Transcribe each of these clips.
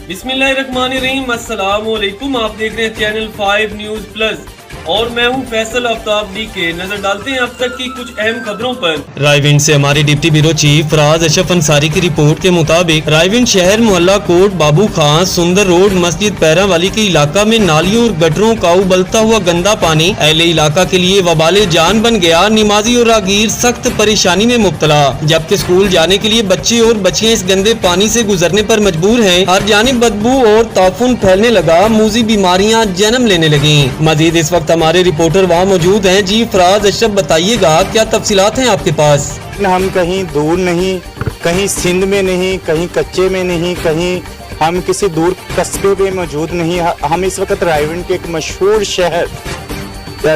बिस्मिल्लाहिर्रहमानिर्रहीम, अस्सलाम वालेकुम। आप देख रहे हैं चैनल 5 न्यूज़ प्लस और मैं हूं फैसल आफ्ताब के। नजर डालते हैं अब तक की कुछ अहम खबरों पर। रायविंड से हमारे deputy bureau chief Faraz Ashraf Ansari की रिपोर्ट के मुताबिक रायविंड शहर मोहल्ला कोट बाबू खान सुंदर रोड मस्जिद पैरा वाली के इलाका में नालियों और गटरों का उबलता हुआ गंदा पानी अहले इलाका के लिए वबाले जान बन गया। नमाजी और रागीर सख्त परेशानी में मुब्तला, जबकि स्कूल जाने के लिए बच्चे और बच्चियां इस गंदे पानी से गुजरने पर मजबूर हैं। हर जानिब बदबू और ताफुन फैलने लगा, मूजी बीमारियां जन्म लेने लगी। मजीद इस वक्त हमारे रिपोर्टर वहाँ मौजूद हैं। जी फराज अशरफ, बताइएगा क्या तफसीलात हैं आपके पास? हम कहीं दूर नहीं, कहीं सिंध में नहीं, कहीं कच्चे में नहीं, कहीं हम किसी दूर कस्बे में मौजूद नहीं। हम इस वक्त रायविंड के एक मशहूर शहर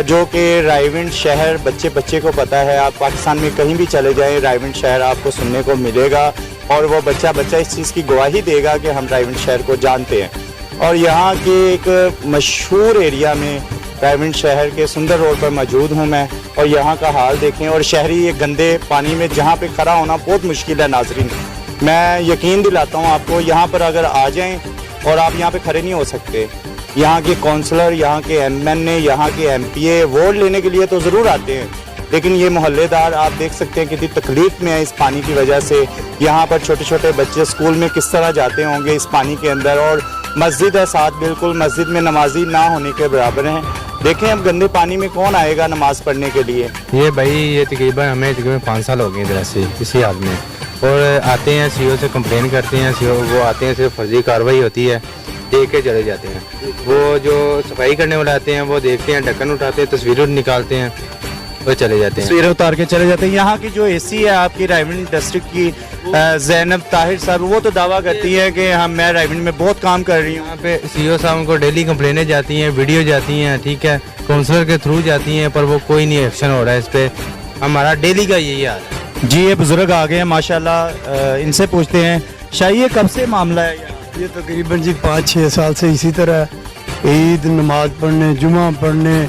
जो कि रायविंड शहर बच्चे बच्चे को पता है। आप पाकिस्तान में कहीं भी चले जाएं, रायविंड शहर आपको सुनने को मिलेगा और वो बच्चा इस चीज़ की गवाही देगा कि हम रायविंड शहर को जानते हैं। और यहाँ के एक मशहूर एरिया में रायविंड शहर के सुंदर रोड पर मौजूद हूँ मैं, और यहाँ का हाल देखें। और शहरी ये गंदे पानी में जहाँ पे खड़ा होना बहुत मुश्किल है। नाजरीन, मैं यकीन दिलाता हूँ आपको, यहाँ पर अगर आ जाएं और आप यहाँ पे खड़े नहीं हो सकते। यहाँ के काउंसलर, यहाँ के एमएनए, यहाँ के एमपीए वोट लेने के लिए तो ज़रूर आते हैं, लेकिन ये मोहल्लेदार आप देख सकते हैं कितनी तकलीफ में है इस पानी की वजह से। यहाँ पर छोटे छोटे बच्चे स्कूल में किस तरह जाते होंगे इस पानी के अंदर, और मस्जिद है साथ, बिल्कुल मस्जिद में नमाजी ना होने के बराबर हैं। देखें अब गंदे पानी में कौन आएगा नमाज पढ़ने के लिए। ये तकरीबन हमें 5 साल हो गए इधर से इसी हाल में, और आते हैं सीओ से कंप्लेन करते हैं। सीओ वो आते हैं, सिर्फ फर्जी कार्रवाई होती है, देख के चले जाते हैं। वो जो सफाई करने वाले आते हैं वो देखते हैं, ढक्कन उठाते हैं, तस्वीरें निकालते हैं, वो चले जाते हैं, तस्वीरें उतार के चले जाते हैं। यहाँ की जो एसी है आपकी रायविंड डिस्ट्रिक्ट की ज़ैनब ताहिर साहब, वो तो दावा करती है कि मैं रायविंड में बहुत काम कर रही हूँ। यहाँ पे सीओ साहब को डेली कंप्लेनें जाती हैं, वीडियो जाती हैं, ठीक है, काउंसलर के थ्रू जाती हैं, पर वो कोई नहीं एक्शन हो रहा है इस पर। हमारा डेली का यही हाल है। जी ये बुजुर्ग आ गए हैं माशाल्लाह, इनसे पूछते हैं। शायद कब से मामला है? ये तकरीबन जी 5-6 साल से इसी तरह, ईद नमाज पढ़ने, जुमा पढ़ने,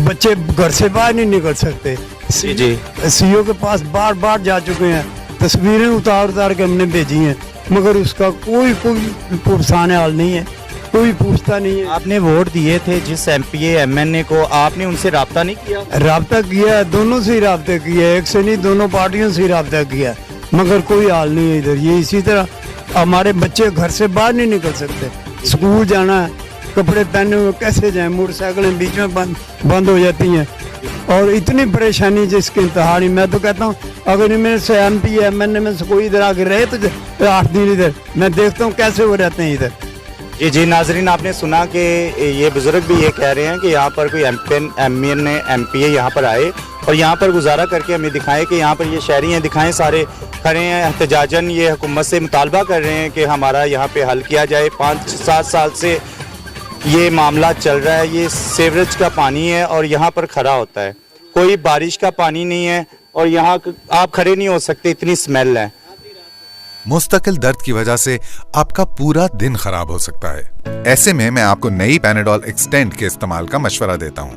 बच्चे घर से बाहर नहीं निकल सकते। जी सीओ के पास बार बार जा चुके हैं, तस्वीरें उतार के हमने भेजी हैं, मगर उसका कोई पुरसान हाल नहीं है, कोई पूछता नहीं है। आपने वोट दिए थे जिस एमपीए एमएनए को, आपने उनसे राब्ता नहीं किया? राब्ता किया, दोनों से ही राब्ता किया, एक से नहीं दोनों पार्टियों से ही राब्ता किया, मगर कोई हाल नहीं है इधर। ये इसी तरह हमारे बच्चे घर से बाहर नहीं निकल सकते, स्कूल जाना है, कपड़े पहने हुए कैसे जाएं, मोटरसाइकिलें बीच में बंद हो जाती हैं, और इतनी परेशानी जिसकी इंतहा नहीं। मैं तो कहता हूँ अगर इनमें से एमपी एमएनए में से कोई इधर आके रहे तो 8 दिन इधर, मैं देखता हूँ कैसे वो रहते हैं इधर। जी नाजरीन, आपने सुना कि ये बुजुर्ग भी ये कह रहे हैं कि यहाँ पर कोई एमएनए एमपीए यहाँ पर आए और यहाँ पर गुजारा करके हमें दिखाएं कि यहाँ पर ये शहरी हैं, दिखाएं सारे खड़े हैं एहतजाजन, ये हुकूमत से मुतालबा कर रहे हैं कि हमारा यहाँ पे हल किया जाए। 5-7 साल से ये मामला चल रहा है। ये सीवरेज का पानी है और यहाँ पर खड़ा होता है, कोई बारिश का पानी नहीं है, और यहाँ आप खड़े नहीं हो सकते, इतनी स्मेल है। मुस्तकिल दर्द की वजह से आपका पूरा दिन खराब हो सकता है। ऐसे में मैं आपको नई पैनाडोल एक्सटेंड के इस्तेमाल का मशवरा देता हूं।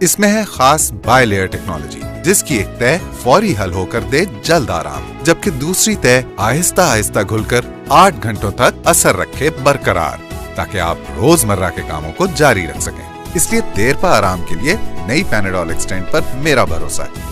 इसमें है खास बायलेयर टेक्नोलॉजी, जिसकी एक तह फौरी हल होकर दे जल्द आराम, जबकि दूसरी तह आहिस्ता आहिस्ता घुलकर 8 घंटों तक असर रखे बरकरार, ताकि आप रोजमर्रा के कामों को जारी रख सकें। इसलिए देर पर आराम के लिए नई पैनाडोल एक्सटेंड पर मेरा भरोसा है।